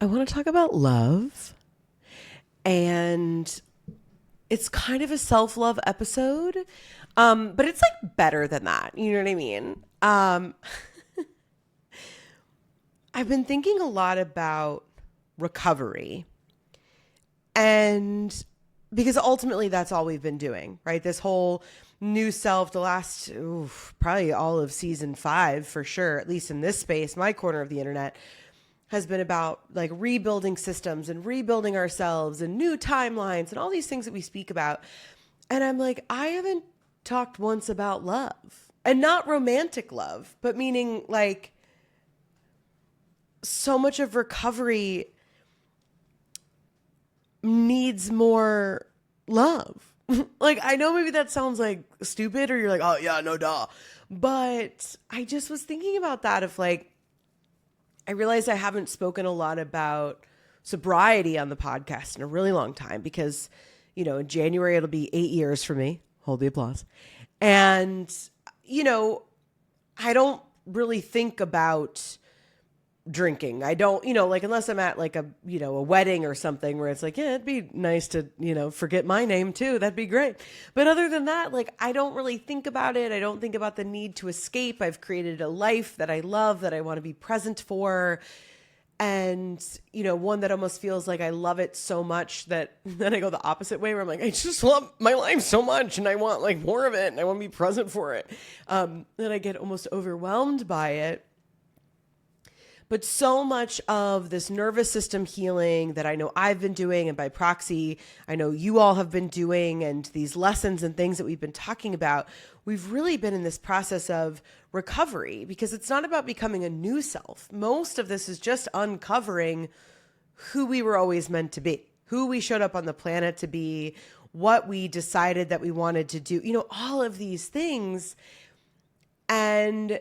I want to talk about love, and it's kind of a self-love episode. But it's like better than that. You know what I mean? I've been thinking a lot about recovery, and because ultimately that's all we've been doing, right? This whole new self, the last probably all of season 5 for sure, at least in this space, my corner of the internet, has been about like rebuilding systems and rebuilding ourselves and new timelines and all these things that we speak about. And I'm like, I haven't talked once about love, and not romantic love, but meaning like so much of recovery needs more love. Like, I know maybe that sounds like stupid, or you're like, oh yeah, no duh. But I just was thinking about that of like, I realized I haven't spoken a lot about sobriety on the podcast in a really long time because, in January, it'll be 8 years for me. Hold the applause. And, I don't really think about drinking. I don't, like unless I'm at like a wedding or something where it's like, yeah, it'd be nice to, forget my name too. That'd be great. But other than that, like, I don't really think about it. I don't think about the need to escape. I've created a life that I love, that I want to be present for. And, one that almost feels like I love it so much that then I go the opposite way where I'm like, I just love my life so much and I want like more of it and I want to be present for it. Then I get almost overwhelmed by it. But so much of this nervous system healing that I know I've been doing, and by proxy, I know you all have been doing, and these lessons and things that we've been talking about, we've really been in this process of recovery, because it's not about becoming a new self. Most of this is just uncovering who we were always meant to be, who we showed up on the planet to be, what we decided that we wanted to do, all of these things. And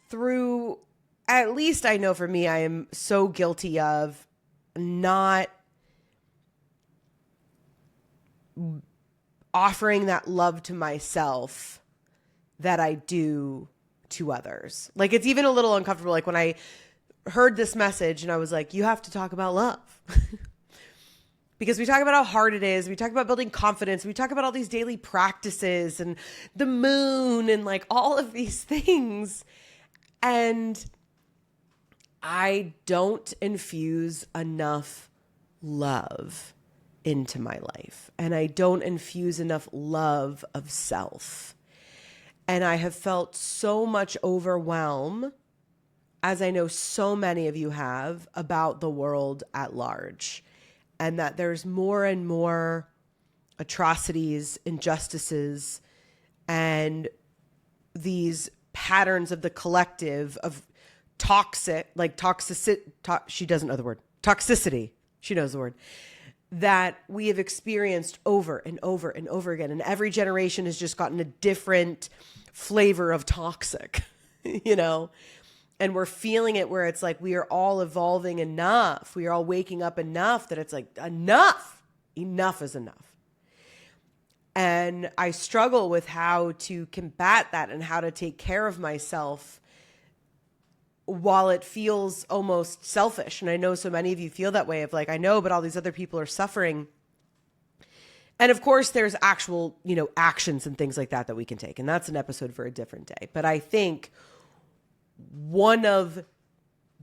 through, at least I know for me, I am so guilty of not offering that love to myself that I do to others. Like, it's even a little uncomfortable. Like when I heard this message and I was like, you have to talk about love. Because we talk about how hard it is. We talk about building confidence. We talk about all these daily practices and the moon and like all of these things. And I don't infuse enough love into my life. And I don't infuse enough love of self. And I have felt so much overwhelm, as I know so many of you have, about the world at large. And that there's more and more atrocities, injustices, and these patterns of the collective of she doesn't know the word, toxicity, she knows the word, that we have experienced over and over and over again. And every generation has just gotten a different flavor of toxic, and we're feeling it where it's like we are all evolving enough. We are all waking up enough that it's like, enough is enough. And I struggle with how to combat that and how to take care of myself while it feels almost selfish. And I know so many of you feel that way of like, I know, but all these other people are suffering. And of course there's actual, actions and things like that we can take. And that's an episode for a different day. But I think one of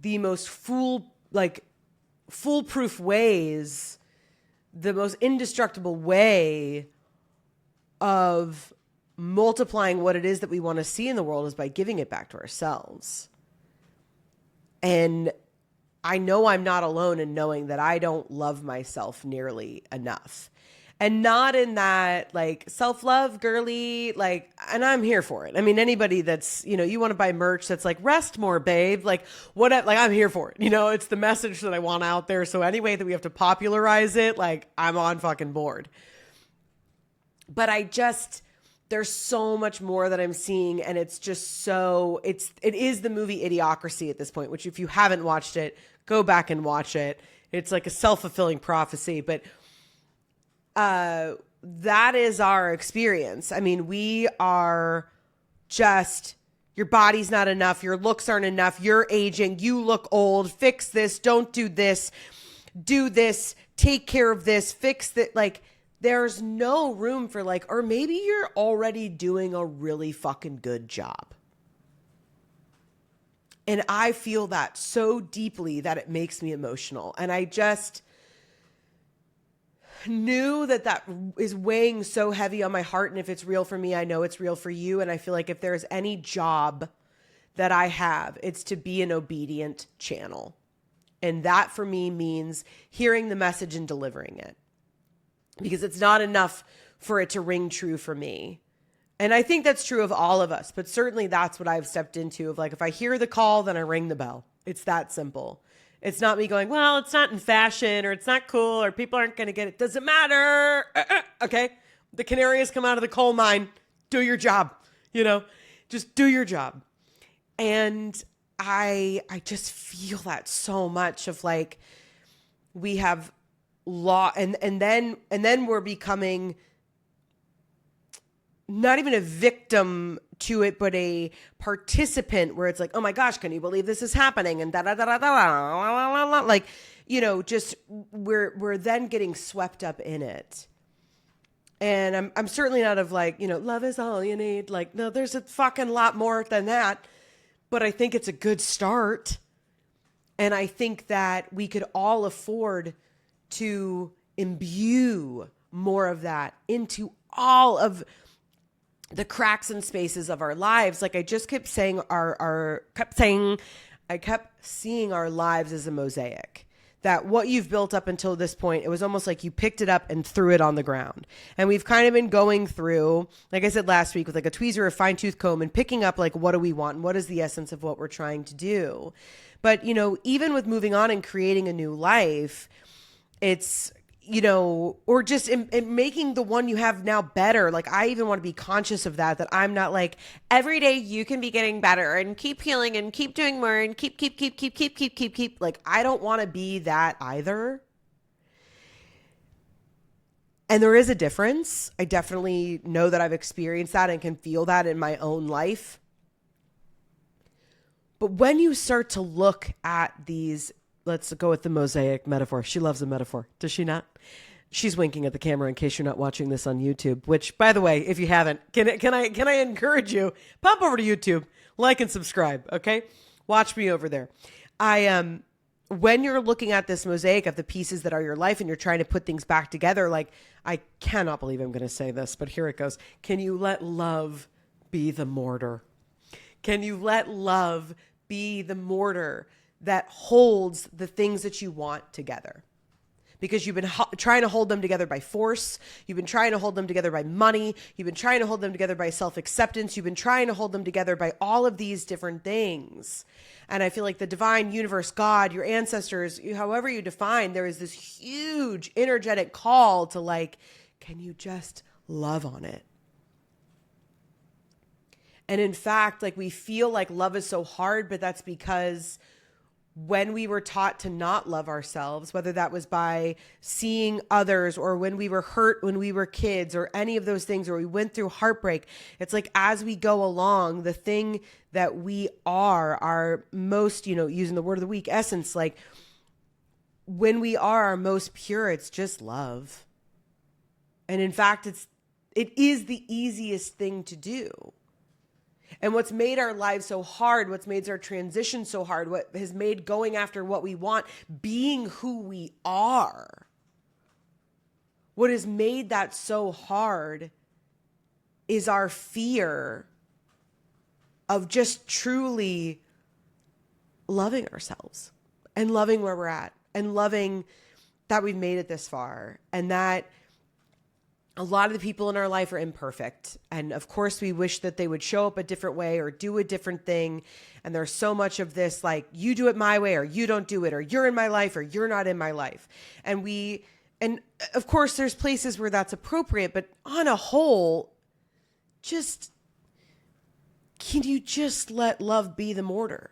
the most foolproof ways, the most indestructible way of multiplying what it is that we want to see in the world is by giving it back to ourselves. And I know I'm not alone in knowing that I don't love myself nearly enough. And not in that like self-love girly, like, and I'm here for it. I mean, anybody that's, you want to buy merch that's like, rest more, babe. Like I'm here for it. It's the message that I want out there. So any way that we have to popularize it, like I'm on fucking board. But there's so much more that I'm seeing, and it's just it is the movie Idiocracy at this point, which if you haven't watched it, go back and watch it. It's like a self-fulfilling prophecy, but that is our experience. I mean, we are just Your body's not enough. Your looks aren't enough. You're aging. You look old. Fix this. Don't do this. Do this. Take care of this. Fix that. Like, there's no room for like, or maybe you're already doing a really fucking good job. And I feel that so deeply that it makes me emotional. And I just knew that is weighing so heavy on my heart. And if it's real for me, I know it's real for you. And I feel like if there's any job that I have, it's to be an obedient channel. And that for me means hearing the message and delivering it. Because it's not enough for it to ring true for me. And I think that's true of all of us, but certainly that's what I've stepped into of like, if I hear the call, then I ring the bell. It's that simple. It's not me going, well, it's not in fashion or it's not cool or people aren't going to get it. Doesn't matter. Okay. The canary has come out of the coal mine. Do your job, just do your job. And I just feel that so much of like, we have law and then we're becoming not even a victim to it, but a participant where it's like, oh my gosh, can you believe this is happening? And like, just we're then getting swept up in it. And I'm certainly not of like, love is all you need. Like, no, there's a fucking lot more than that, but I think it's a good start. And I think that we could all afford to imbue more of that into all of the cracks and spaces of our lives. Like I just kept saying I kept seeing our lives as a mosaic. That what you've built up until this point, it was almost like you picked it up and threw it on the ground. And we've kind of been going through, like I said last week, with like a tweezer or fine tooth comb and picking up like, what do we want? And what is the essence of what we're trying to do? But, even with moving on and creating a new life, it's, or just in making the one you have now better. Like I even want to be conscious of that I'm not like every day you can be getting better and keep healing and keep doing more and keep. Like I don't want to be that either. And there is a difference. I definitely know that I've experienced that and can feel that in my own life. But when you start to look at these, let's go with the mosaic metaphor. She loves a metaphor. Does she not? She's winking at the camera in case you're not watching this on YouTube, which by the way, if you haven't, can I encourage you, pop over to YouTube, like and subscribe. Okay. Watch me over there. When you're looking at this mosaic of the pieces that are your life and you're trying to put things back together, like I cannot believe I'm going to say this, but here it goes. Can you let love be the mortar? Can you let love be the mortar that holds the things that you want together? Because you've been trying to hold them together by force. You've been trying to hold them together by money. You've been trying to hold them together by self-acceptance. You've been trying to hold them together by all of these different things. And I feel like the divine universe, God, your ancestors, however you define, there is this huge energetic call to like, can you just love on it? And in fact, like we feel like love is so hard, but that's because when we were taught to not love ourselves, whether that was by seeing others or when we were hurt when we were kids or any of those things, or we went through heartbreak, it's like as we go along, the thing that we are our most, using the word of the week, essence, like when we are our most pure, it's just love. And in fact, it is the easiest thing to do. And what's made our lives so hard, what's made our transition so hard, what has made going after what we want, being who we are, what has made that so hard is our fear of just truly loving ourselves and loving where we're at and loving that we've made it this far and that a lot of the people in our life are imperfect. And of course, we wish that they would show up a different way or do a different thing. And there's so much of this, like, you do it my way or you don't do it, or you're in my life or you're not in my life. And of course, there's places where that's appropriate, but on a whole, can you just let love be the mortar?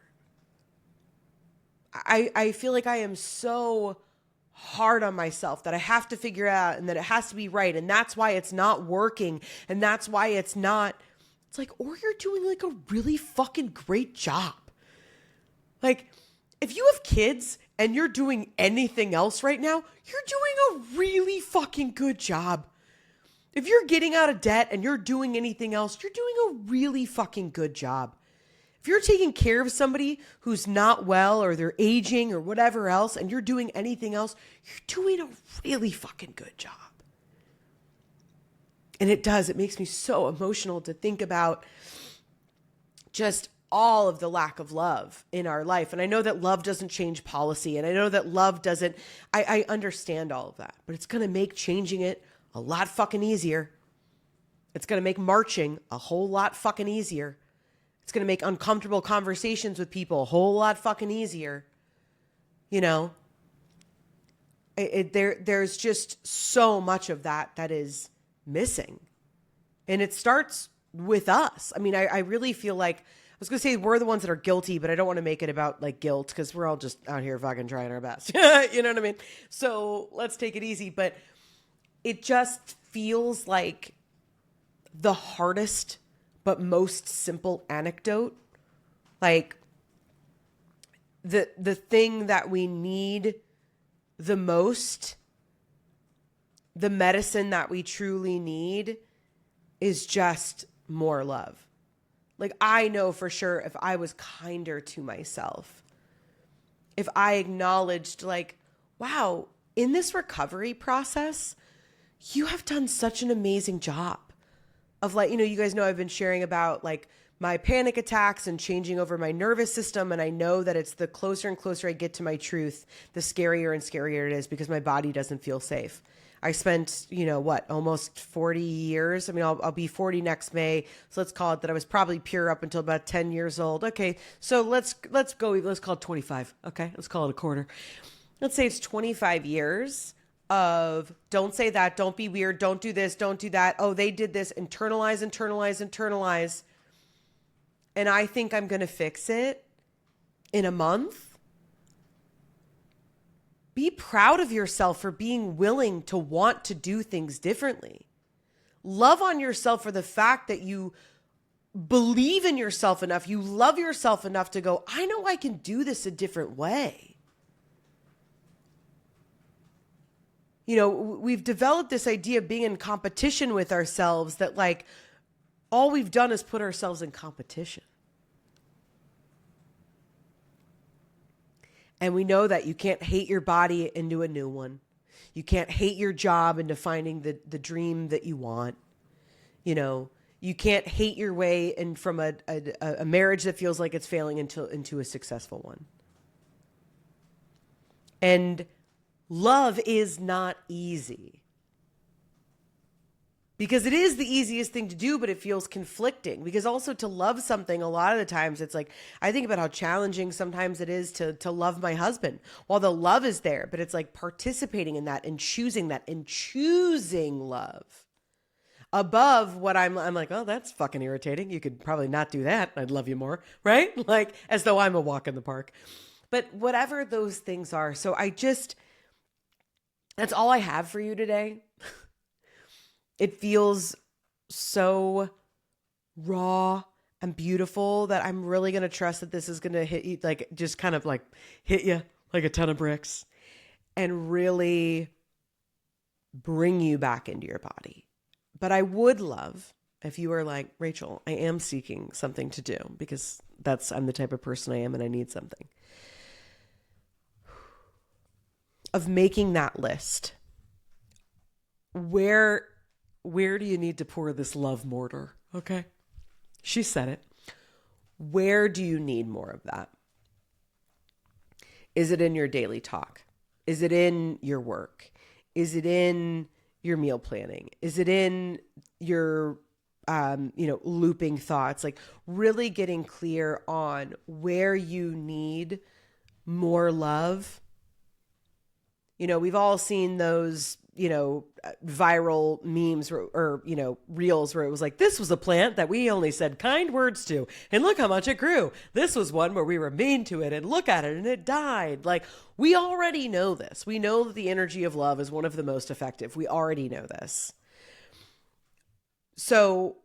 I feel like I am so hard on myself that I have to figure out and that it has to be right. And that's why it's not working. And that's why it's not It's like, or you're doing like a really fucking great job. Like, if you have kids and you're doing anything else right now, you're doing a really fucking good job. If you're getting out of debt and you're doing anything else, you're doing a really fucking good job. If you're taking care of somebody who's not well or they're aging or whatever else and you're doing anything else, you're doing a really fucking good job. And it makes me so emotional to think about just all of the lack of love in our life. And I know that love doesn't change policy. And I know that love doesn't, I understand all of that, but it's going to make changing it a lot fucking easier. It's going to make marching a whole lot fucking easier. It's going to make uncomfortable conversations with people a whole lot fucking easier. You know, there's just so much of that is missing. And it starts with us. I mean, I really feel like, I was going to say we're the ones that are guilty, but I don't want to make it about like guilt because we're all just out here fucking trying our best. You know what I mean? So let's take it easy. But it just feels like the hardest but most simple anecdote. Like the thing that we need the most, the medicine that we truly need is just more love. Like, I know for sure if I was kinder to myself, if I acknowledged like, wow, in this recovery process, you have done such an amazing job of like, you know, you guys know I've been sharing about like my panic attacks and changing over my nervous system. And I know that it's the closer and closer I get to my truth, the scarier and scarier it is because my body doesn't feel safe. I spent, you know, almost 40 years. I mean, I'll be 40 next May. So let's call it that I was probably pure up until about 10 years old. Okay. So let's call it 25. Okay. Let's call it a quarter. Let's say it's 25 years of don't say that, don't be weird, don't do this, don't do that. Oh, they did this, internalize. And I think I'm going to fix it in a month. Be proud of yourself for being willing to want to do things differently. Love on yourself for the fact that you believe in yourself enough, you love yourself enough to go, I know I can do this a different way. You know, we've developed this idea of being in competition with ourselves that like all we've done is put ourselves in competition. And we know that you can't hate your body into a new one. You can't hate your job into finding the dream that you want. You know, you can't hate your way in from a marriage that feels like it's failing into a successful one. And love is not easy. Because it is the easiest thing to do, but it feels conflicting. Because also to love something, a lot of the times it's like, I think about how challenging sometimes it is to love my husband. While the love is there, but it's like participating in that and choosing love. Above what I'm like, oh, that's fucking irritating. You could probably not do that. I'd love you more, right? Like as though I'm a walk in the park. But whatever those things are. So that's all I have for you today. It feels so raw and beautiful that I'm really going to trust that this is going to hit you, like just kind of like hit you like a ton of bricks and really bring you back into your body. But I would love if you were like, Rachel, I am seeking something to do because I'm the type of person I am and I need something. Of making that list. Where do you need to pour this love mortar? Okay. She said it. Where do you need more of that? Is it in your daily talk? Is it in your work? Is it in your meal planning? Is it in your, looping thoughts? Like really getting clear on where you need more love. You know, we've all seen those, viral memes or reels where it was like, this was a plant that we only said kind words to and look how much it grew. This was one where we were mean to it and look at it and it died. Like we already know this. We know that the energy of love is one of the most effective. We already know this. So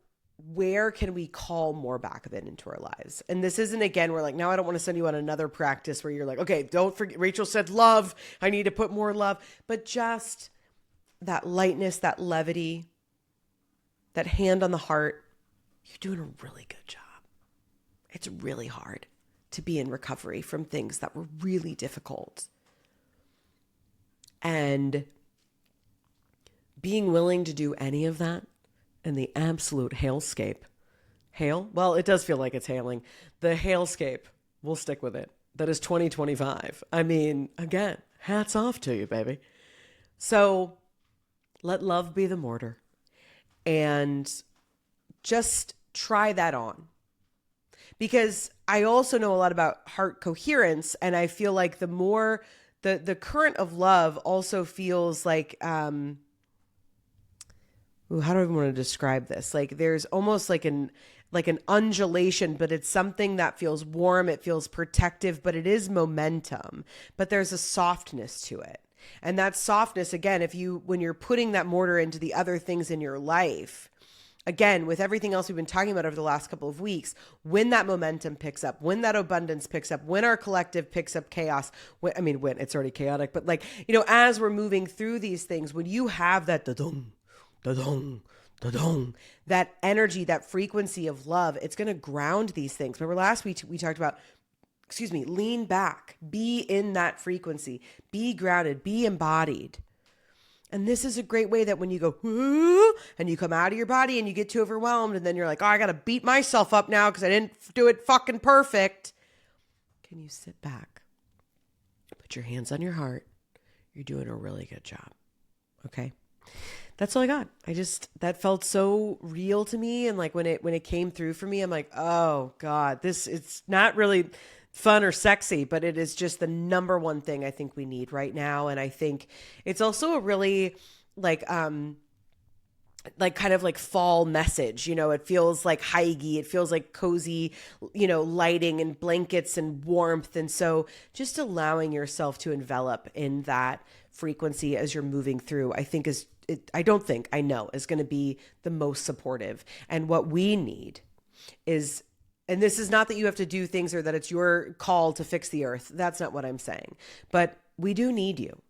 where can we call more back of it into our lives? And this isn't, again, we're like, now I don't want to send you on another practice where you're like, okay, don't forget, Rachel said love. I need to put more love, but just that lightness, that levity, that hand on the heart. You're doing a really good job. It's really hard to be in recovery from things that were really difficult. And being willing to do any of that in the absolute hailscape. Hail? Well, it does feel like it's hailing. The hailscape, we'll stick with it. That is 2025. I mean, again, hats off to you, baby. So let love be the mortar. And just try that on. Because I also know a lot about heart coherence, and I feel like the more the current of love also feels like how do I want to describe this? Like there's almost like an undulation, but it's something that feels warm, it feels protective, but it is momentum. But there's a softness to it. And that softness, again, when you're putting that mortar into the other things in your life, again, with everything else we've been talking about over the last couple of weeks, when that momentum picks up, when that abundance picks up, when our collective picks up chaos, when it's already chaotic, but like, as we're moving through these things, when you have that da-dum, da-dum, da-dum, that energy, that frequency of love, it's going to ground these things. Remember last week we talked about, lean back, be in that frequency, be grounded, be embodied. And this is a great way that when you go, and you come out of your body and you get too overwhelmed and then you're like, oh, I got to beat myself up now because I didn't do it fucking perfect. Can you sit back, put your hands on your heart? You're doing a really good job. Okay. That's all I got. That felt so real to me. And like when it came through for me, I'm like, oh God, it's not really fun or sexy, but it is just the number one thing I think we need right now. And I think it's also a really like kind of like fall message, it feels like hygge, it feels like cozy, lighting and blankets and warmth. And so just allowing yourself to envelop in that frequency as you're moving through, I think I know is going to be the most supportive. And what we need is, and this is not that you have to do things or that it's your call to fix the earth. That's not what I'm saying. But we do need you.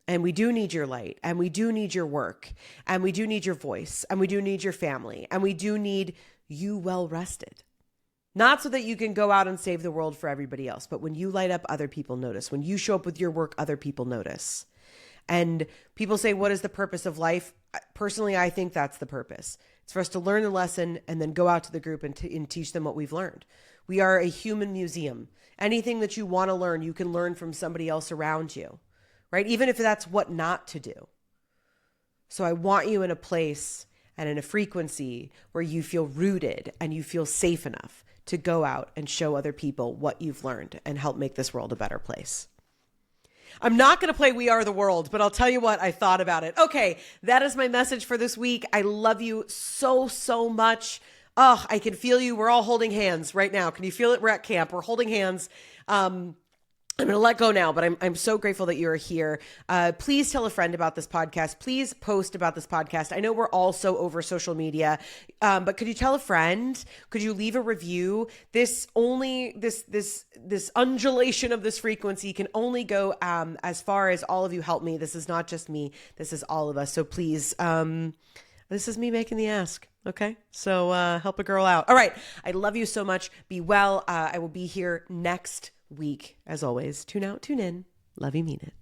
And we do need your light. And we do need your work. And we do need your voice. And we do need your family. And we do need you well rested. Not so that you can go out and save the world for everybody else. But when you light up, other people notice. When you show up with your work, other people notice. And people say, what is the purpose of life? Personally, I think that's the purpose. It's for us to learn the lesson and then go out to the group and teach them what we've learned. We are a human museum. Anything that you want to learn, you can learn from somebody else around you, right? Even if that's what not to do. So I want you in a place and in a frequency where you feel rooted and you feel safe enough to go out and show other people what you've learned and help make this world a better place. I'm not going to play We Are the World, but I'll tell you what, I thought about it. Okay, that is my message for this week. I love you so, so much. Oh, I can feel you. We're all holding hands right now. Can you feel it? We're at camp. We're holding hands. I'm going to let go now, but I'm so grateful that you're here. Please tell a friend about this podcast. Please post about this podcast. I know we're also over social media, but could you tell a friend? Could you leave a review? This undulation of this frequency can only go as far as all of you help me. This is not just me. This is all of us. So please, this is me making the ask. Okay. So help a girl out. All right. I love you so much. Be well. I will be here next week. As always, tune out, tune in. Love you, mean it.